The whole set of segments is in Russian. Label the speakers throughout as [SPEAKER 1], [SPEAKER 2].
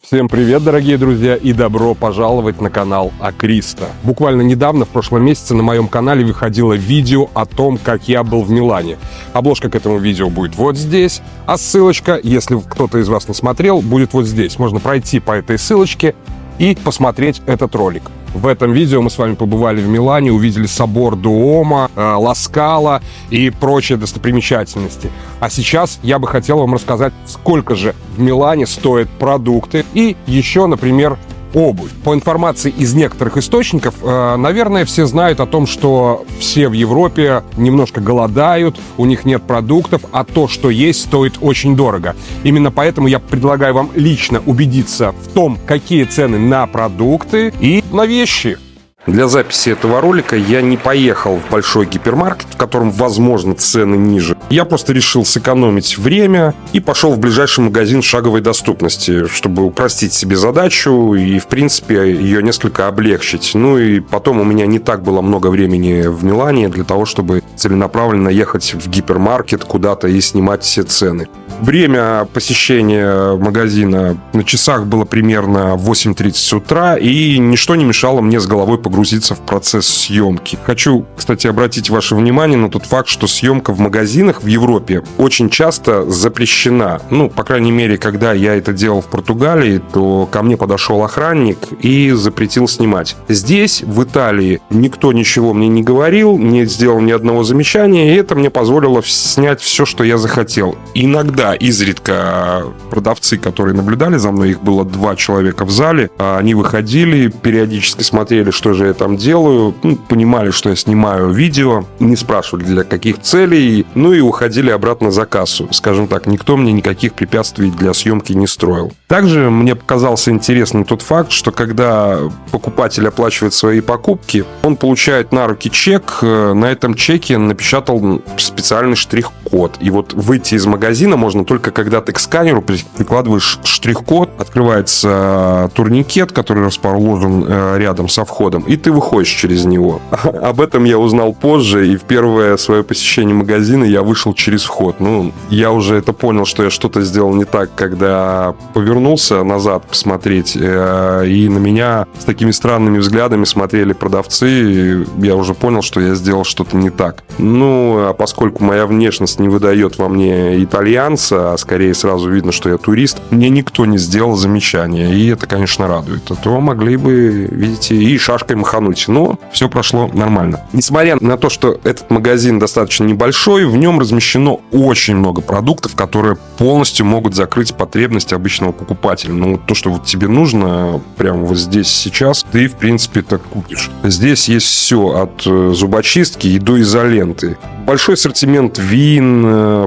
[SPEAKER 1] Всем привет, дорогие друзья, и добро пожаловать на канал Акриста. Буквально недавно, в прошлом месяце, на моем канале выходило видео о том, как я был в Милане. Обложка к этому видео будет вот здесь, а ссылочка, если кто-то из вас не смотрел, будет вот здесь. Можно пройти по этой ссылочке и посмотреть этот ролик. В этом видео мы с вами побывали в Милане, увидели собор Дуомо, Ла Скала и прочие достопримечательности. А сейчас я бы хотел вам рассказать, сколько же в Милане стоят продукты и еще, например, обувь. По информации из некоторых источников, наверное, все знают о том, что все в Европе немножко голодают, у них нет продуктов, а то, что есть, стоит очень дорого. Именно поэтому я предлагаю вам лично убедиться в том, какие цены на продукты и на вещи. Для записи этого ролика я не поехал в большой гипермаркет, в котором, возможно, цены ниже. Я просто решил сэкономить время и пошел в ближайший магазин шаговой доступности, чтобы упростить себе задачу и, в принципе, ее несколько облегчить. Ну и потом у меня не так было много времени в Милане для того, чтобы целенаправленно ехать в гипермаркет куда-то и снимать все цены. Время посещения магазина на часах было примерно 8:30 утра, и ничто не мешало мне с головой погрузиться в процесс съемки. Хочу, кстати, обратить ваше внимание на тот факт, что съемка в магазинах в Европе очень часто запрещена. Ну, по крайней мере, когда я это делал в Португалии, то ко мне подошел охранник и запретил снимать. Здесь, в Италии, никто ничего мне не говорил, не сделал ни одного замечания, и это мне позволило снять все, что я захотел. Иногда, изредка продавцы, которые наблюдали за мной, их было 2 человека в зале, они выходили, периодически смотрели, что же я там делаю, понимали, что я снимаю видео, не спрашивали, для каких целей, ну и уходили обратно за кассу. Скажем так, никто мне никаких препятствий для съемки не строил. Также мне показался интересным тот факт, что когда покупатель оплачивает свои покупки, он получает на руки чек, на этом чеке напечатал специальный штрих-код. И вот выйти из магазина можно только когда ты к сканеру прикладываешь штрих-код, открывается турникет, который расположен рядом со входом, и ты выходишь через него. Об этом я узнал позже, и в первое свое посещение магазина я вышел через вход. Ну, я уже это понял, что я что-то сделал не так, когда повернулся назад посмотреть, и на меня с такими странными взглядами смотрели продавцы, и я уже понял, что я сделал что-то не так. Ну, а поскольку моя внешность не выдает во мне итальянца, а скорее сразу видно, что я турист, мне никто не сделал замечания, и это, конечно, радует. А то могли бы, видите, и шашкой махануть, но все прошло нормально. Несмотря на то, что этот магазин достаточно небольшой, в нем размещено очень много продуктов, которые полностью могут закрыть потребности обычного покупателя. Ну, то, что вот тебе нужно прямо вот здесь сейчас, ты, в принципе, так купишь. Здесь есть все, от зубочистки и до изоленты. Большой ассортимент вин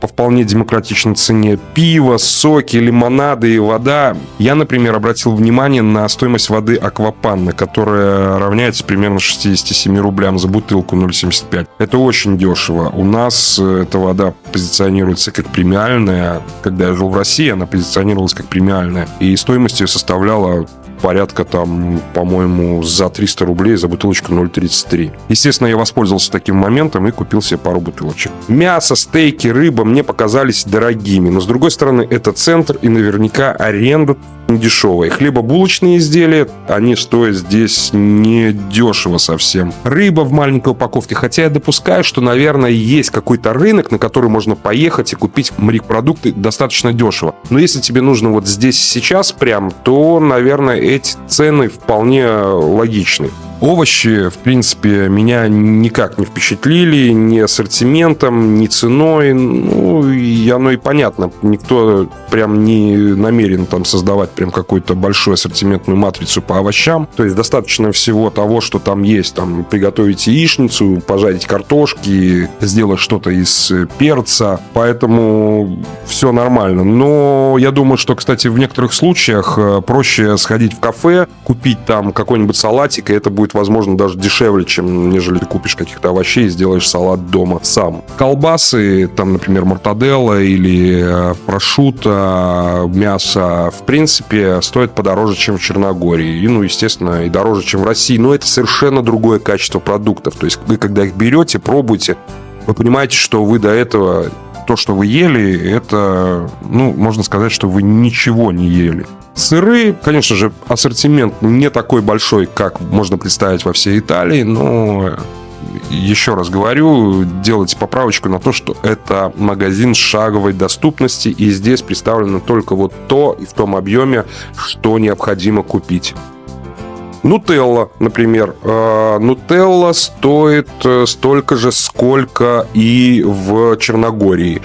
[SPEAKER 1] по вполне демократичной цене, пиво, соки, лимонады и вода. Я, например, обратил внимание на стоимость воды Аквапанна, которая равняется примерно 67 рублям за бутылку 0,75. Это очень дешево. У нас эта вода позиционируется как премиальная. Когда я жил в России, она позиционировалась как премиальная. И стоимость ее составляла порядка там, по-моему, за 300 рублей за бутылочку 0,33. Естественно, я воспользовался таким моментом и купил себе пару бутылочек. Мясо, стейки, рыба мне показались дорогими. Но, с другой стороны, это центр, и наверняка аренда дешевая. Хлебобулочные изделия, они стоят здесь не дешево совсем. Рыба в маленькой упаковке, хотя я допускаю, что, наверное, есть какой-то рынок, на который можно поехать и купить морепродукты достаточно дешево. Но если тебе нужно вот здесь сейчас прям, то, наверное, эти цены вполне логичны. Овощи, в принципе, меня никак не впечатлили ни ассортиментом, ни ценой. Ну, и оно и понятно. Никто прям не намерен там создавать прям какую-то большую ассортиментную матрицу по овощам. То есть достаточно всего того, что там есть. Там приготовить яичницу, пожарить картошки, сделать что-то из перца. Поэтому все нормально. Но я думаю, что, кстати, в некоторых случаях проще сходить в кафе, купить там какой-нибудь салатик, и это будет, возможно, даже дешевле, чем нежели ты купишь каких-то овощей и сделаешь салат дома сам. Колбасы, там, например, мортаделла или прошутто, мясо, в принципе, стоят подороже, чем в Черногории. И, ну, естественно, и дороже, чем в России. Но это совершенно другое качество продуктов. То есть вы, когда их берете, пробуете, вы понимаете, что вы до этого то, что вы ели, это, ну, можно сказать, что вы ничего не ели. Сыры, конечно же, ассортимент не такой большой, как можно представить во всей Италии, но еще раз говорю, делайте поправочку на то, что это магазин шаговой доступности, и здесь представлено только вот то и в том объеме, что необходимо купить. Нутелла, например. Нутелла стоит столько же, сколько и в Черногории.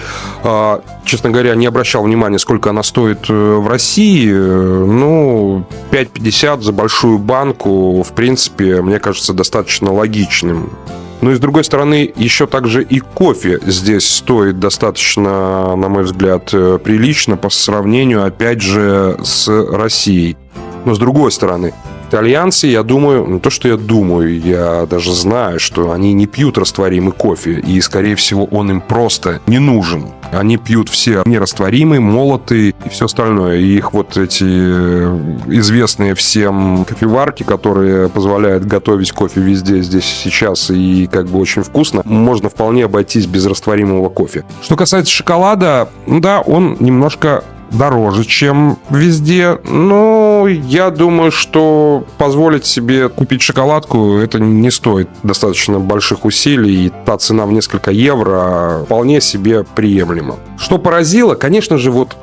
[SPEAKER 1] Честно говоря, не обращал внимания, сколько она стоит в России. Ну, 5,50 за большую банку, в принципе, мне кажется, достаточно логичным. Ну и с другой стороны, еще также и кофе здесь стоит достаточно, на мой взгляд, прилично по сравнению, опять же, с Россией. Но с другой стороны, итальянцы, я думаю, не то, что я думаю, я даже знаю, что они не пьют растворимый кофе, и, скорее всего, он им просто не нужен. Они пьют все нерастворимый, молотый и все остальное. И их вот эти известные всем кофеварки, которые позволяют готовить кофе везде, здесь, сейчас, и как бы очень вкусно, можно вполне обойтись без растворимого кофе. Что касается шоколада, да, он немножко дороже, чем везде, но я думаю, что позволить себе купить шоколадку это не стоит достаточно больших усилий, и та цена в несколько евро вполне себе приемлема. Что поразило, конечно же, вот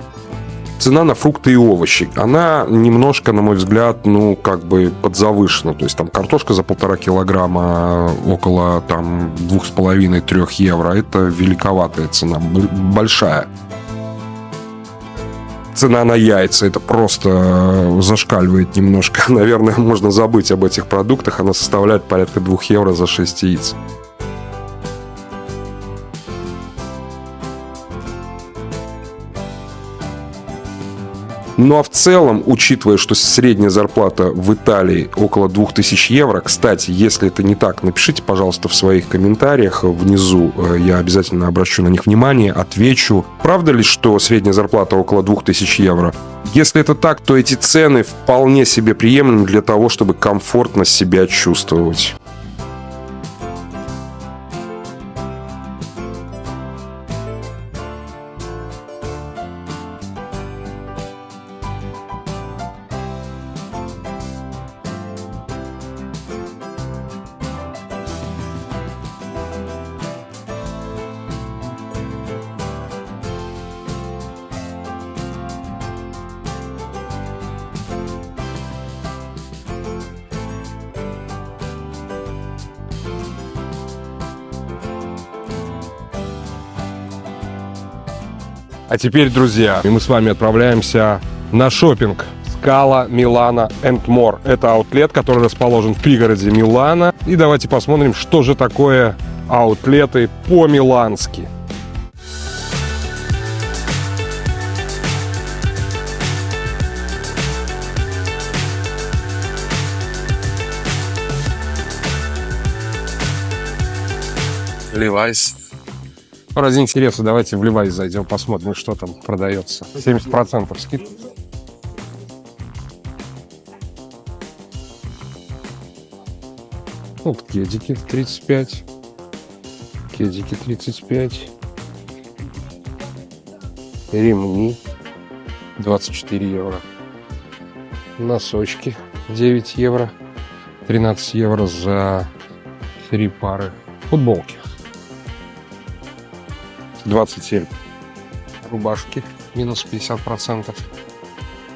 [SPEAKER 1] цена на фрукты и овощи, она немножко, на мой взгляд, ну, как бы подзавышена. То есть там картошка за 1,5 килограмма около там 2,5-3 евро. Это великоватая цена, большая. Цена на яйца, это просто зашкаливает немножко. Наверное, можно забыть об этих продуктах. Она составляет порядка 2 евро за 6 яиц. Ну а в целом, учитывая, что средняя зарплата в Италии около 2000 евро, кстати, если это не так, напишите, пожалуйста, в своих комментариях внизу, я обязательно обращу на них внимание, отвечу. Правда ли, что средняя зарплата около 2000 евро? Если это так, то эти цены вполне себе приемлемы для того, чтобы комфортно себя чувствовать. А теперь, друзья, мы с вами отправляемся на шопинг Scala Milano and More. Это аутлет, который расположен в пригороде Милана. И давайте посмотрим, что же такое аутлеты по-милански. Levi's. Ради интереса, давайте в Levi's зайдем, посмотрим, что там продается. 70% скидка. Вот кедики 35. Кедики 35. Ремни 24 евро. Носочки 9 евро. 13 евро за 3 пары. Футболки 27. Рубашки минус 50%.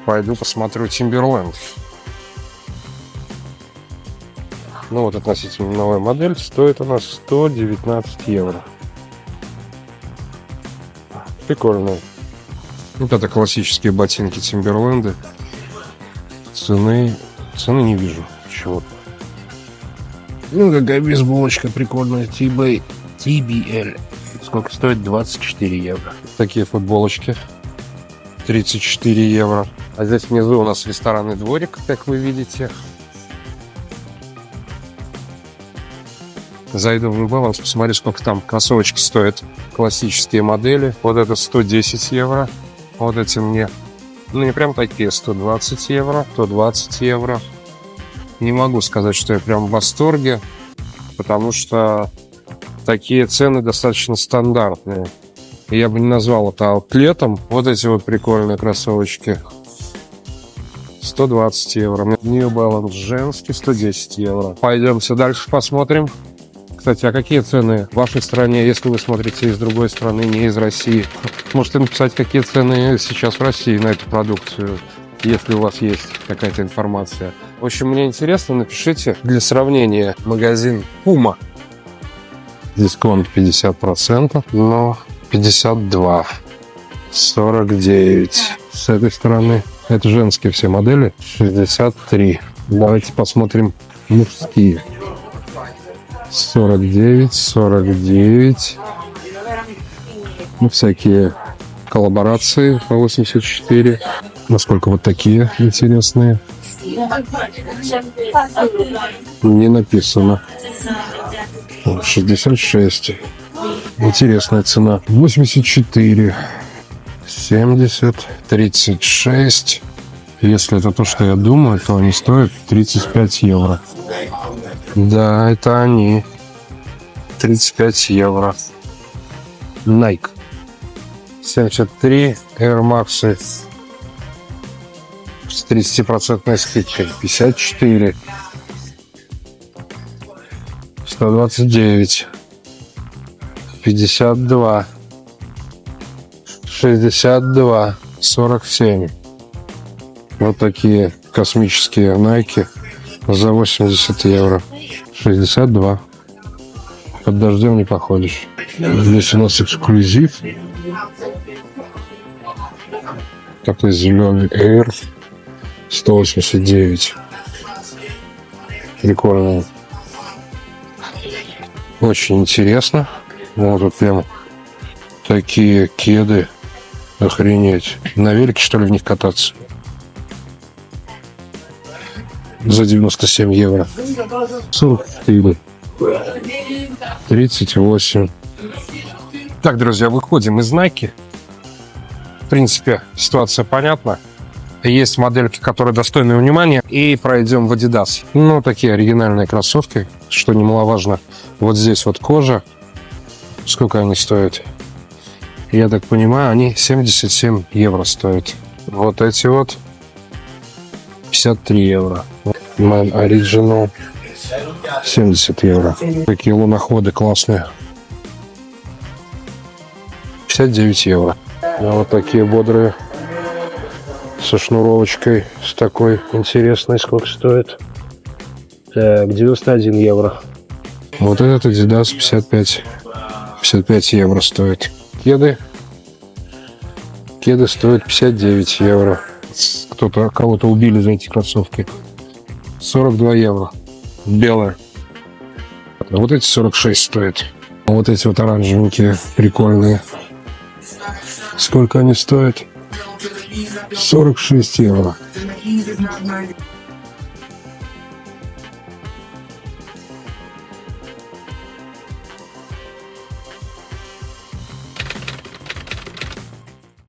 [SPEAKER 1] Пойду посмотрю Timberland. Ну вот относительно новая модель. Стоит она 119 евро. Прикольная. Вот это классические ботинки Timberland. Цены не вижу. Чего-то. Ну какая бейсболочка прикольная. TBL. Сколько стоит? 24 евро. Такие футболочки 34 евро. А здесь внизу у нас ресторанный дворик, как вы видите. Зайду в New Balance, посмотрю, сколько там кроссовочки стоят. Классические модели. Вот это 110 евро. Вот эти мне, ну не прям такие, 120 евро, 120 евро. Не могу сказать, что я прям в восторге, потому что такие цены достаточно стандартные. Я бы не назвал это аутлетом. Вот эти вот прикольные кроссовочки. 120 евро. New Balance женский, 110 евро. Пойдемте дальше посмотрим. Кстати, а какие цены в вашей стране, если вы смотрите из другой страны, не из России? Можете написать, какие цены сейчас в России на эту продукцию, если у вас есть какая-то информация. В общем, мне интересно, напишите для сравнения магазин Puma. Дисконт 50%, но 52, 49. С этой стороны это женские все модели, 63. Давайте посмотрим мужские. 49, 49. Ну, всякие коллаборации по 84. Насколько вот такие интересные? Не написано. 66. Интересная цена. 84. 70. 36. Если это то, что я думаю, то они стоят 35 евро. Да, это они. 35 евро. Nike. 73 Air Max с 30% скидкой. 54. 129. 52. 62. 47. Вот такие космические Nike за 80 евро. 62. Под дождем не походишь. Здесь у нас эксклюзив. Такой зеленый Air. 189. Прикольно. Очень интересно. Вот тут прям такие кеды. Охренеть. На велике, что ли, в них кататься? За 97 евро. 44. 38. Так, друзья, выходим из Nike. В принципе, ситуация понятна. Есть модельки, которые достойны внимания. И пройдем в Adidas. Ну, такие оригинальные кроссовки, что немаловажно. Вот здесь вот кожа. Сколько они стоят? Я так понимаю, они 77 евро стоят. Вот эти вот 53 евро. Man Original 70 евро. Такие луноходы классные. 59 евро. А вот такие бодрые. Со шнуровочкой. С такой интересной. Сколько стоит? Так, 91 евро. Вот этот Adidas 55. 55 евро стоит. Кеды. Кеды стоят 59 евро. Кого-то убили за эти кроссовки. 42 евро. Белые. А вот эти 46 стоят. А вот эти вот оранжевенькие, прикольные. Сколько они стоят? 46 евро.